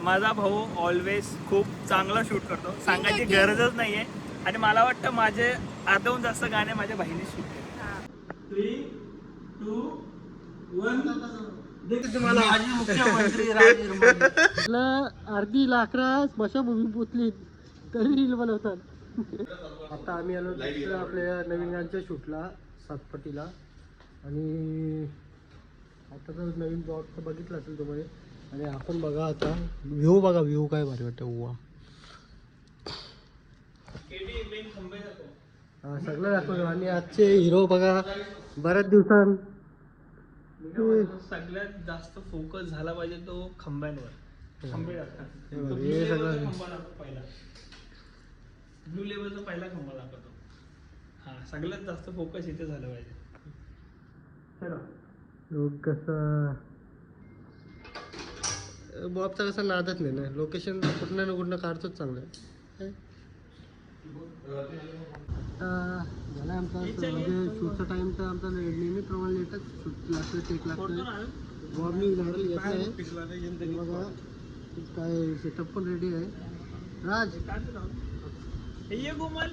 माझा भाऊ ऑलवेज खूप चांगला शूट करतो, सांगायची गरजच नाहीये. आणि मला वाटतं माझे अर्धहून जास्त गाणे माझ्या बहिणी शूट केले. 3, 2, 1. माजी मुख्यमंत्री राज अर्धी लाकडा स्मशाभूमी पोचली तरी रील बनवतात. आता आम्ही आलो आपल्या नवीन गाणच्या शूटला सातपटीला. आणि आता तर नवीन ब्लॉग तर बघितलं असेल तुम्ही. आणि आपण बघा आता व्ह्यू बघा, व्ह्यू काय भारी वाटतं. वा सगळं दाखवलं. आणि आजचे हिरो बघा बऱ्याच दिवसां सगळ्यात जास्त फोकस झाला पाहिजे तो खंब्यांवर. खंबे हे सगळं पहिला ब्लू लेवलचा पहिला खंबा दाखवतो. हा सगळ्यात जास्त फोकस इथे झालं पाहिजे. कसं बॉबचा कसं नादच नाही ना, लोकेशन कुठनं ना कुठनं काढतोच चांगलं आहे. झाला आमचा म्हणजे शूटचा टाईम तर आमचा नेहमीप्रमाणे लेटच शूट लागतं, टेक लागतं. बॉबनी झाडाला येत आहे बघा, काय सेटअप पण रेडी आहे. राज ये गोमल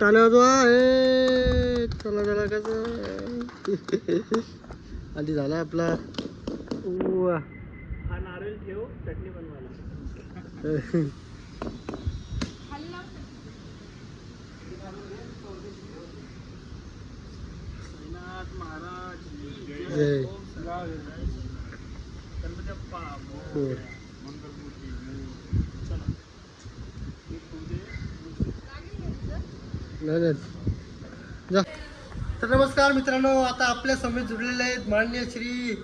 टाळ्या वाजवा. चला चला कसं आधी झाला आपला. हा नारळ ठेव, चटणी बनवायला. महाराज जय. जा. तर नमस्कार मित्रांनो, आता आपल्या समेत जुडलेले आहेत माननीय श्री,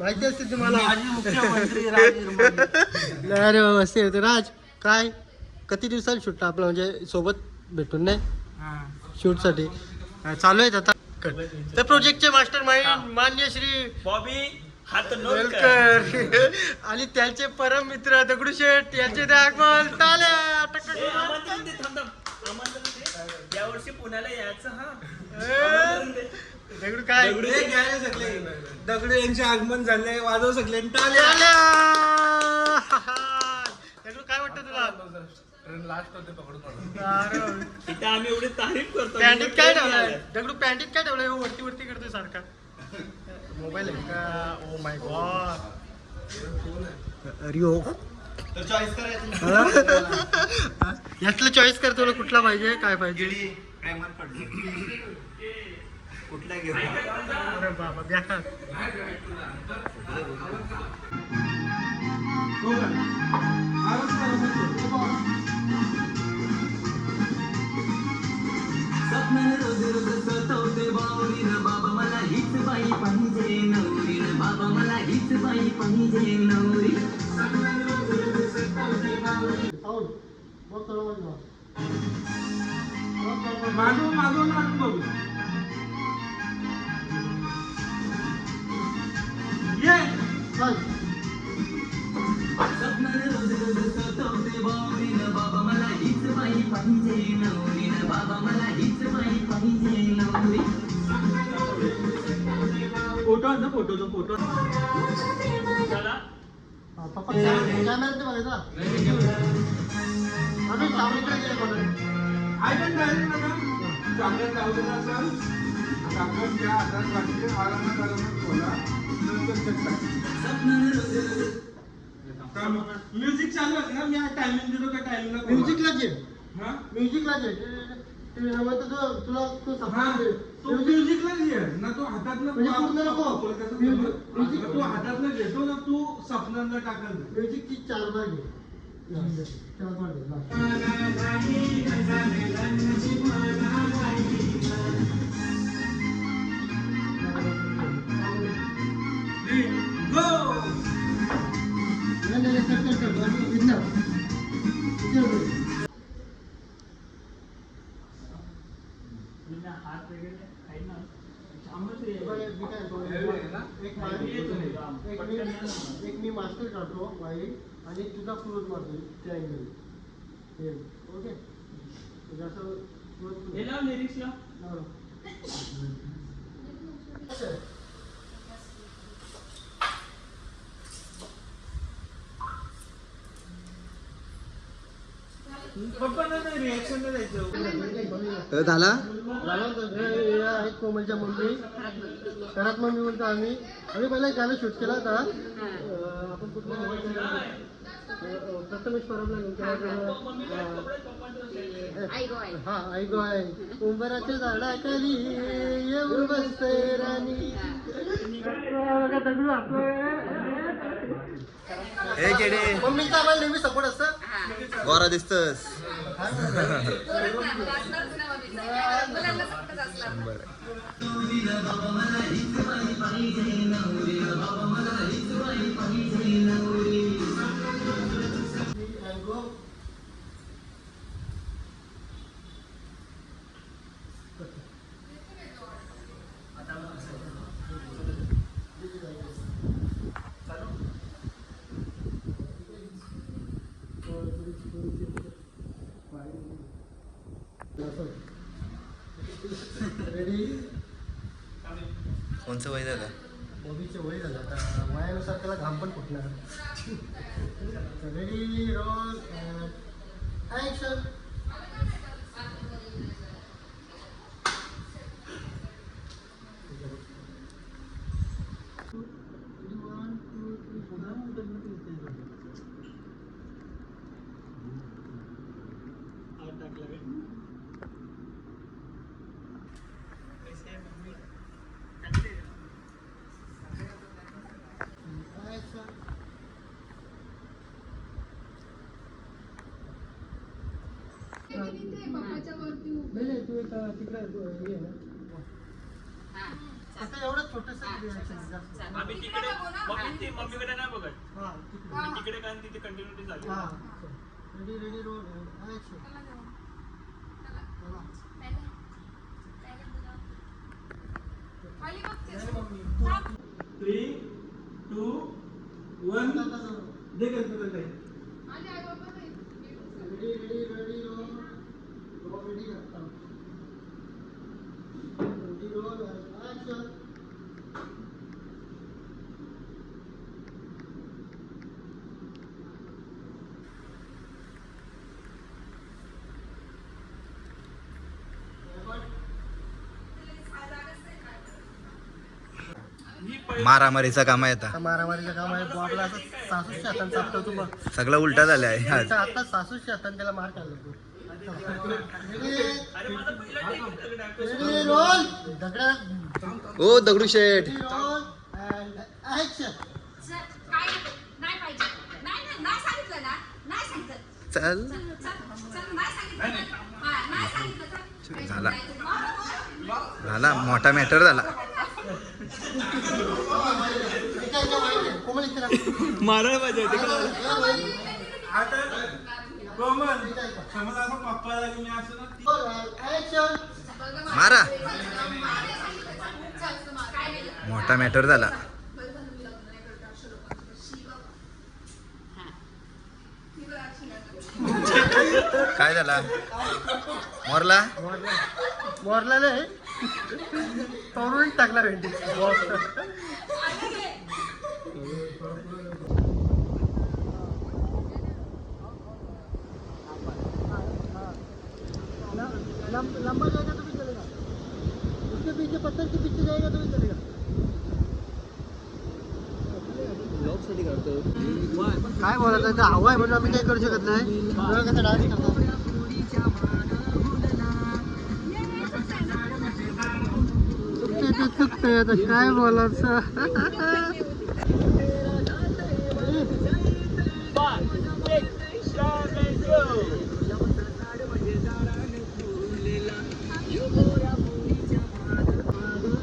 माहिती असते तुम्हाला, माजी मुख्यमंत्री राज. अरे मस्त होते. राज काय किती दिवसांनी शूट आपलं म्हणजे सोबत भेटून नाही शूट साठी चालू आहेत आता. तर प्रोजेक्टचे मास्टर माइंड माननीय श्री बॉबी हात वेलकर आणि त्यांचे परम मित्र दगडूशेठ यांचे दाखवल टाळ्या. या वर्षी पुण्याला यायचं. हा दगडू काय दगडू यांचे आगमन झाले, वाजवू शकले टाळ्या. दगडू काय वाटतं तुला? लास्ट होते पकडून इथे आम्ही एवढी तारीफ करतो. पॅन्टीत काय ठेवलंय दगडू? पॅन्टीत काय ठेवलंय? वरती वरती करतोय सारखा. मोबाईल आहे का? Oh my God. अरे यातलं चॉईस कर, तुला कुठला पाहिजे, काय पाहिजे. कुठल्या घेऊ? अरे बाबा द्या. स्वप्नाने रोज रोज सतवते बावरीनं, बाबा मला हीच बाई पाहिजे नवरीनं, बाबा मला हीच बाई पाहिजे नवरी. मागून मागून मागून बघू. स्वप्नाने रोज रोज सतवते बावरीनं, बाबा मला हीच बाई पाहिजे नवरीनं, बाबा मला हीच बाई पाहिजे नवरी. फोटो ना, फोटो फोटो कॅमेरा बघायचा. आम्ही सावलीकडे गेलो. आय पण डायरेक्ट नका चांगलं लावलेलं असाल, चांगलं त्या हातात वाटते, आरामात आरामात बोला, नंतर चेक म्युझिक चालू आहे ना. मी टायमिंग देतो, त्या टायमिंगला म्युझिकला जे हा म्युझिकला जे तुला तू तो म्युझिकलाच घे ना. तो हातातनं म्युझिक तू हातातनं घेतो ना, तू स्वप्नांना टाकल. म्युझिकची 4 बार घे. 4 बार घे. हात वगैरे काही ना. एक मी मास्टर काढतो वाईट आणि तुझा क्लोज मारतो त्या अँगल. ओके असं हे लाव लिरिक्स लाव. रिएक्शन द्यायचं. झाला आहेत कोमलच्या मम्मी. घरात मम्मी बोलतो आम्ही पहिला एक गाणं शूट केला होता. आपण कुठलं प्रथमेश परबला हा आई गो आहे. उंबराच्या झाडाखाली येऊन बसते राणी. दगडू हे केडे मम्मीचा आम्हाला नेहमी सपोर्ट असतं. गोरा दिसतस. रेडी. कोणचं वय झालं? बॉबीचे वय झालं आता. वयानुसार त्याला घाम पण फुटणार. Ready roll action. नाही तू एक तिकडे हे आहे ना. आता एवढं छोटस आम्ही तिकडे मम्मीकडे नाही बघत. हा मी तिकडे कारण तिथे कंटिन्युटी झाली. हा रेडी रेडी रोल ॲक्शन. 3, 2, 1 दे Ganpati. Ready ready ready roll ready ready roll action. मारामारीचा काम आहे आता. मारामारीचं काम आहे. बॉबला असं सासूच्या हाताने चापतो बघ. सगळं उलटा झालं आहे आज. आता सासूच्या हाताने त्याला मार खाल्ला तू. रेडी रोल दगडा. ओ Dagdu Seth. Roll and action. चल झाला झाला मोठा मॅटर झाला. कोमल इथे मारायला पाहिजे. आता कोमल समज असं पप्पा लागली मी असं ना ॲक्शन. मारा. मोठा मॅटर झाला. काय झाला? मोरला मोरला नाही तोडून टाकला भेंडी. लंबा जाएगा तो भी चलेगा. उसके पीछे पत्थर के पीछे जाएगा तो भी चलेगा. काय बोलायचं हवा आहे म्हणून आम्ही काही करू शकत नाही. कसं डान्स करतो. चुकतंय आता काय बोलायचं.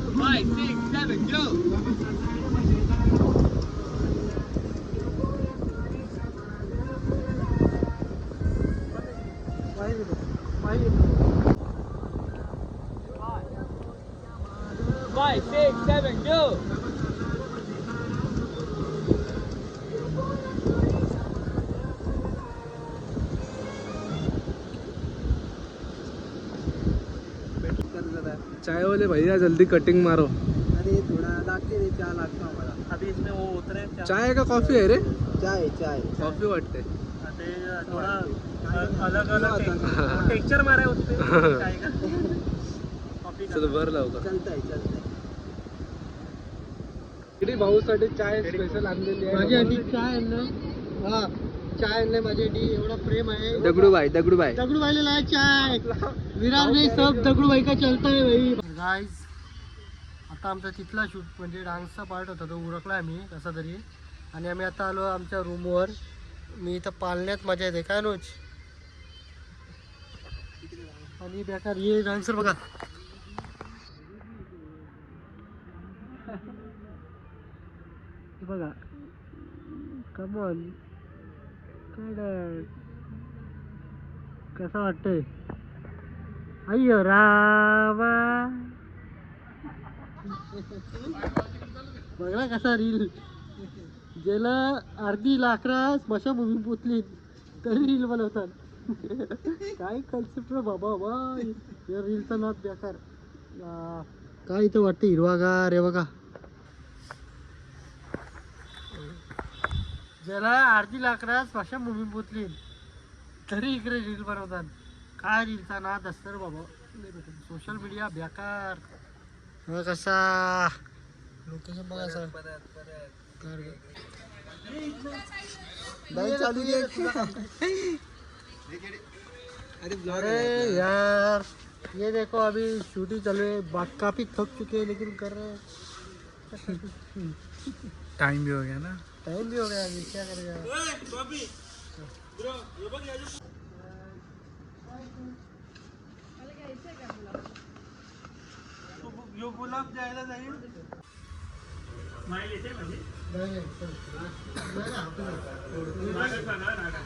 5, 6, 7, go. Five, 6, 7, go. चाय वाले भैया जल्दी कटिंग मारो. अरे थोडा लागते रे, चहा लागतो आम्हाला. अभी इसमें वो उतरे चाय का कॉफी आहे रे? चाय कॉफी वाटते. ते थोड़ा अलग अलग टेक्चर मारा उसपे काय का कॉफी चल भर लवकर. चालतंय इकडे भाऊसाठी चाय स्पेशल आणलेली आहे. माझ्यासाठी चाय आणलं. हा चाय आणलंय माझ्यासाठी. एवढा प्रेम आहे. दगडूबाई दगडूबाईला लाय चाय. विरार में सब दगडूबाई का चलता है भाई. गाइस आता आमचा तिथला शूट म्हणजे डान्सचा पार्ट होता तो उरकला आम्ही कसा तरी. आणि आम्ही आता आलो आमच्या रूमवर. मी इथं पालण्यात मजा येते काय नोच. आणि बेकार ये डान्सर बघा. बघा कमॉन काय कसं वाटतंय. अय्यो रामा बघा कसा रील. ज्याला अर्धी लाकडा स्मशानभूमी पोचली तरी रील बनवतात. काय कन्सेप्ट रे बाबा बाय. या रीलचा नाद बेकार. काय इथं वाटतं हिरवागार आहे बघा. ज्याला अर्धी लाकडा स्मशानभूमी पोचली तरी इकडे रील बनवतात. काय रीलचा नाद असतं रे बाबा. सोशल मीडिया बेकार. बघा कसा लोकेशन बघा सर. चालू अरे यार ये देखो अभी शूटिंग चालू है. काफी थक चुके हैं लेकिन कर रहे हैं. टाइम भी हो गया ना. टाइम भी हो गया अभी क्या करेगा. गुलाब जायला जाईल माईल येते म्हणजे नहीं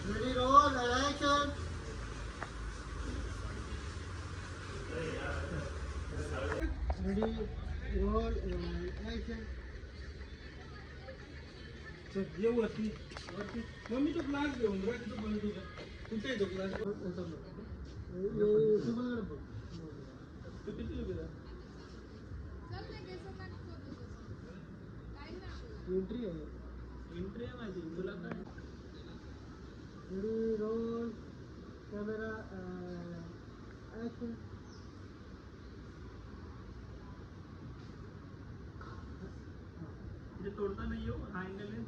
Ready, roll, action. Ready, roll, action. ये वरती मम्मी तो क्लास घेऊन जा. तिथं बंद तुझा कुठे आहे तो क्लास. तू किती उभे राहा. एंट्री है. एंट्री आहे माझी तुला काय. Ready, roll, camera, action. म्हणजे तोडता नाही येऊ हा अँगल आहे.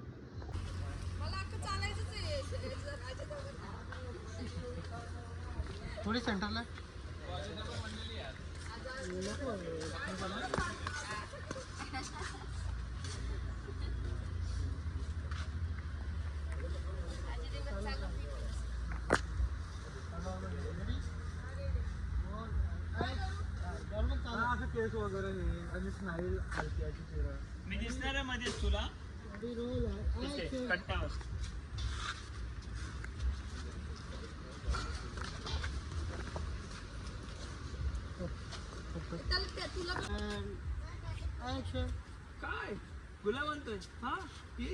थोड़ी सेंटरला. असं केस वगैरे नाही आणि स्माईल हलकी अशी चेहरा. मी दिसणार आहे मध्येच तुला. Ready, roll, action. कट्टा And action. काय गुलाब म्हणतोय. हा ये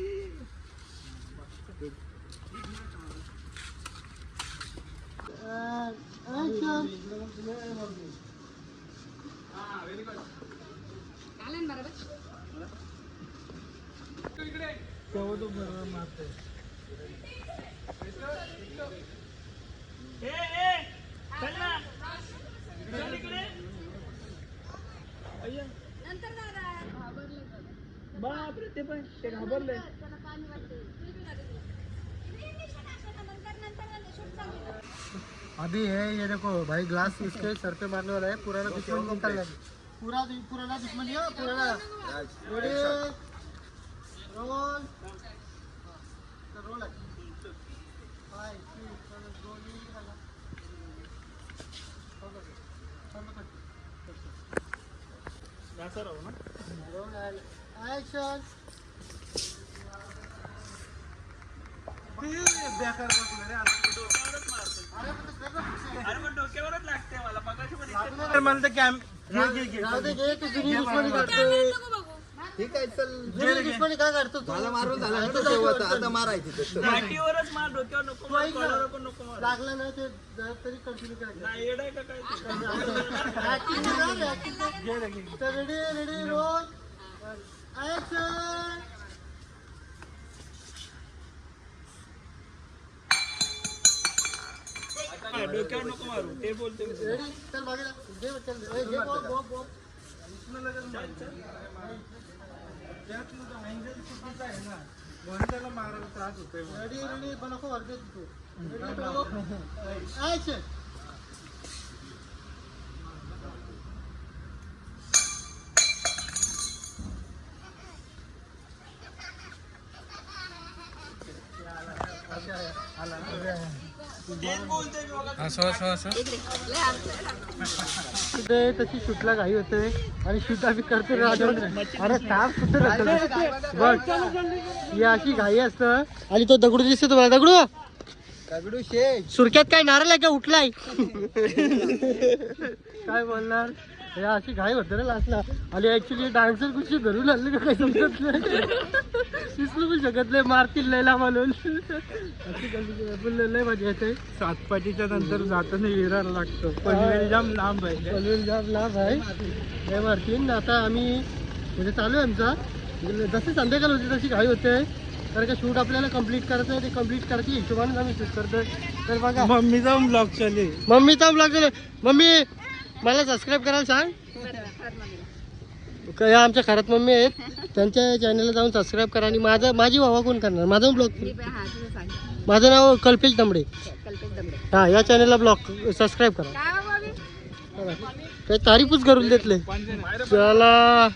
And action. तेव्हा तो बरोबर मारतोय. ए चल ना चल इकडे. अय्या बापरे ते पण ते घाबरले. अभी है ये देखो भाई ग्लास इसके सर पे मारने वाला है. पुराना दुश्मन निकल रहा है. पुराना दुश्मन ये पुराना. Ready roll. रोल है. 5 6 7 गोली निकाला. असं राहू ना. Roll action. बेकार बसलं रे. डोक्यावरच मारतोय. अरे पण डोक्यावरच लागते मला मगाशी पण इथे तर मला तर कॅम राहू दे घे. तू जुनी दुश्मनी काढतोय. ठीक आहे चल जुनी दुश्मनी काय काढतो तू? झाला मारून झाला ना तो तेव्हाचा. आता मारायची तसं. माटीवरच मार, डोक्यावर नको मार, ऐक ना. कॉलरवर पण नको मार. लागलं नाही ते जरा तरी कंटिन्यू करायचं. नाही येड आहे का काय तू? Acting कर, acting कर. तर रेडी रोल ऍक्शन. हा, डोक्यावर नको मारू ते बोलते मी. रेडी चल मागे जा. दे चल दे. दे बॉल बॉल बॉल. त्याला मारायला त्रास होतोय मग. रेडी पण नको वरती तू. Ready action. तेच बोलते मी बघा. तिथे तशी शूटला घाई होते आणि शूट आम्ही करतो अरे ताप कुठे राहतो बघ ही अशी घाई असतं. आणि तो दगडू दिसतो तुम्हाला दगडू दगडू शेख सुरक्यात काय नारळ आहे का उठलाय काय बोलणार हे अशी घाई होते ना लास्टला. आणि ऍक्च्युली डान्सर कुठे धरून आणले का काही समजत नाही. दिसलो पण शकत नाही मारतील लयला म्हणून. अशी लय मजा येते. सातपाटीच्या नंतर जाताना विरार लागतो पनवेल जाम लांब आहे. पनवेल जाम लाभ आहे लय मारतील. आता आम्ही म्हणजे चालू आहे आमचा जशी संध्याकाळ होती तशी घाई होते कारण का शूट आपल्याला कम्प्लीट करायचं आहे. ते कम्प्लीट करायची हिशोबाने आम्ही शूट करतोय. तर बघा मम्मीचा ब्लॉग चालू. मम्मीचा ब्लॉग झालं. मम्मी मला सबस्क्राईब करायला सांग. या आमच्या खरात मम्मी आहेत त्यांच्या चॅनलला जाऊन सबस्क्राईब करा. आणि माझी वावा कोण करणार माझा ब्लॉग. माझं नाव कल्पेश दमडे. हा या चॅनलला ब्लॉग सबस्क्राईब करा. काही तारीफच करून देतले. चला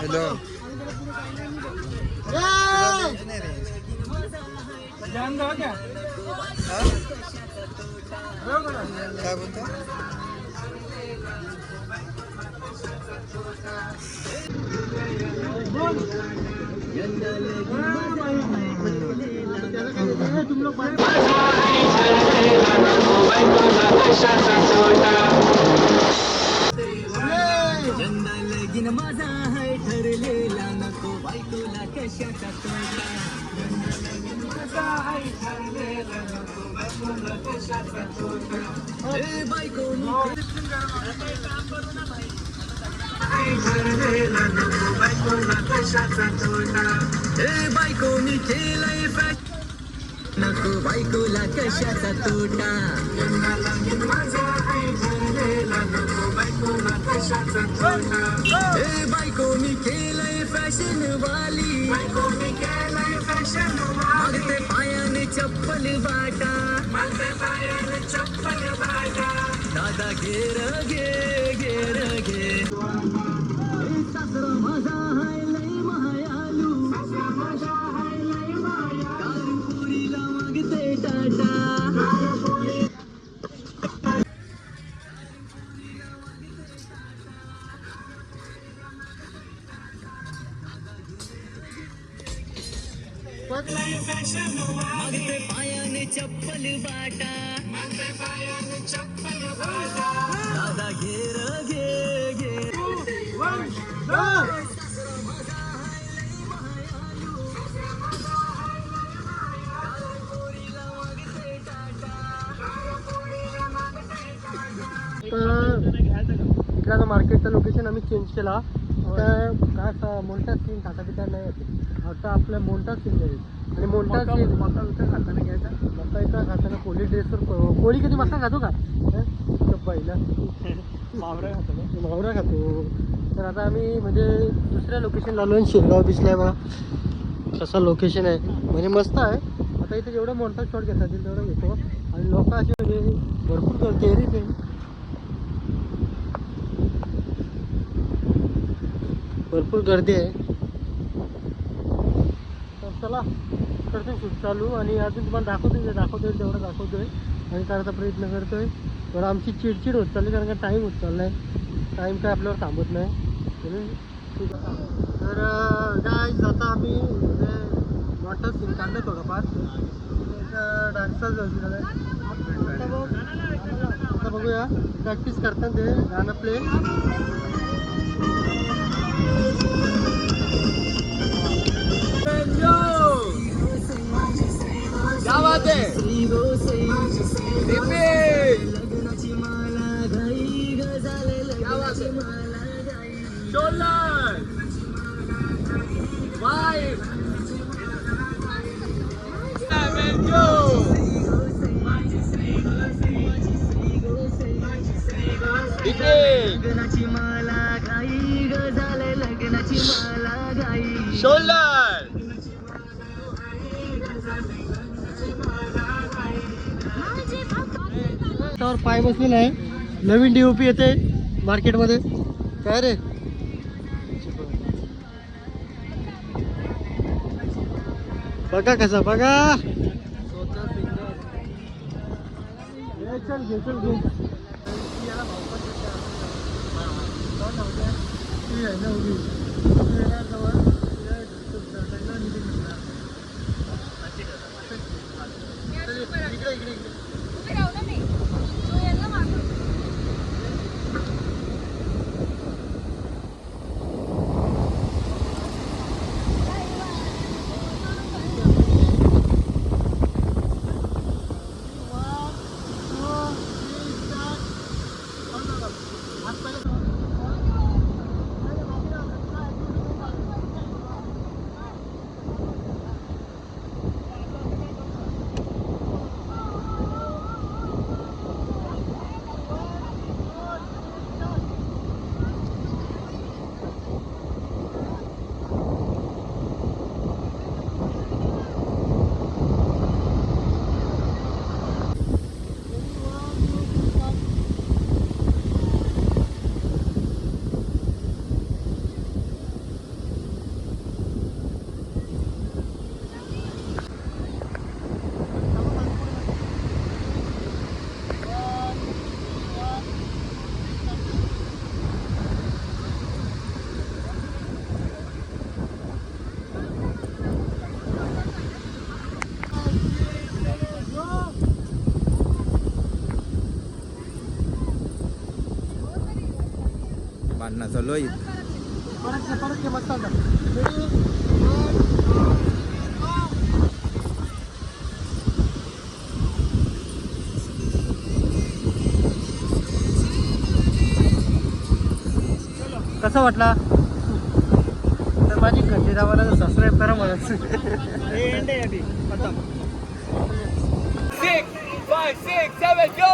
हॅलो काय बोलतो तुम लोग लगीन माझा आहे ठरलेला नको बायकोला कशाचा तोडला. ए बायको मी केलंय फॅशन नको बायकोला कशाचा तोटा. ए बायको मी केलंय फॅशन वाली मागते पायाने चप्पल बाटा. दादा घेर घेर घे. सासरा माझा हाय लय महायालू कानपुरीला मागते टाटा. मागते पायाने चप्पल बाटा. दादा घेर घे. इकडं मार्केटचं लोकेशन आम्ही चेंज केला. तर काय असं मोंटा सीन खाता पिता नाही येते. आता आपलं मोंटा सीन जाईल. आणि मोंटा सीन मका विका खाताना घ्यायचा. मका विका खाताना कोळी ड्रेसवर कोळी कधी मका खातो का पहिला मावरा खातो. तर आता आम्ही म्हणजे दुसऱ्या लोकेशनला आलो आणि शिरगाव बीचला आहे बघा कसं लोकेशन आहे म्हणजे मस्त आहे. आता इथे जेवढं मोठा शॉट घेता येईल तेवढं घेतो. आणि लोक असे म्हणजे भरपूर गर्दी आहे रे. भरपूर गर्दी आहे. तर चला करतो शूट चालू. आणि अजून तुम्हाला दाखवतोय तेवढं दाखवतोय आणि करायचा प्रयत्न करतोय. तर आमची चिडचिड होत चालली कारण का टाईम होत चालला आहे. टाईम काय आपल्यावर थांबत नाही. तर काय आता आम्ही म्हणजे मोठा सीन काढलं थोडंफार डान्सचा झाला. आता बघूया प्रॅक्टिस करताना ते गाणं प्ले. आवाज आहे लग्नाची माला घाई गजाले लग्नाची माला घाई लग्नाची माला घाई गजाले लग्नाची माला घाई शोल्डर त्यावर पाय बसलेला आहे. नवीन डीओपी येते मार्केटमध्ये. काय रे बघा कसा बघा. चल घे चल घे. भांडणं चालू आहे. परत घे मस्त आता. कसा वाटला तर माझी घंटी दाबायला सबस्क्राईब करा मला. 6 5 6 7 go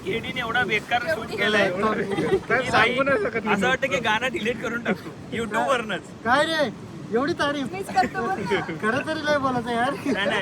केडीने एवढा बेकार शूट केलाय की बाई, असं वाटतं की गाणं डिलीट करून टाकतो युट्यूब वरनच. काय रे एवढी तारीफ खरं तरी लय बोलायचं यार. नाही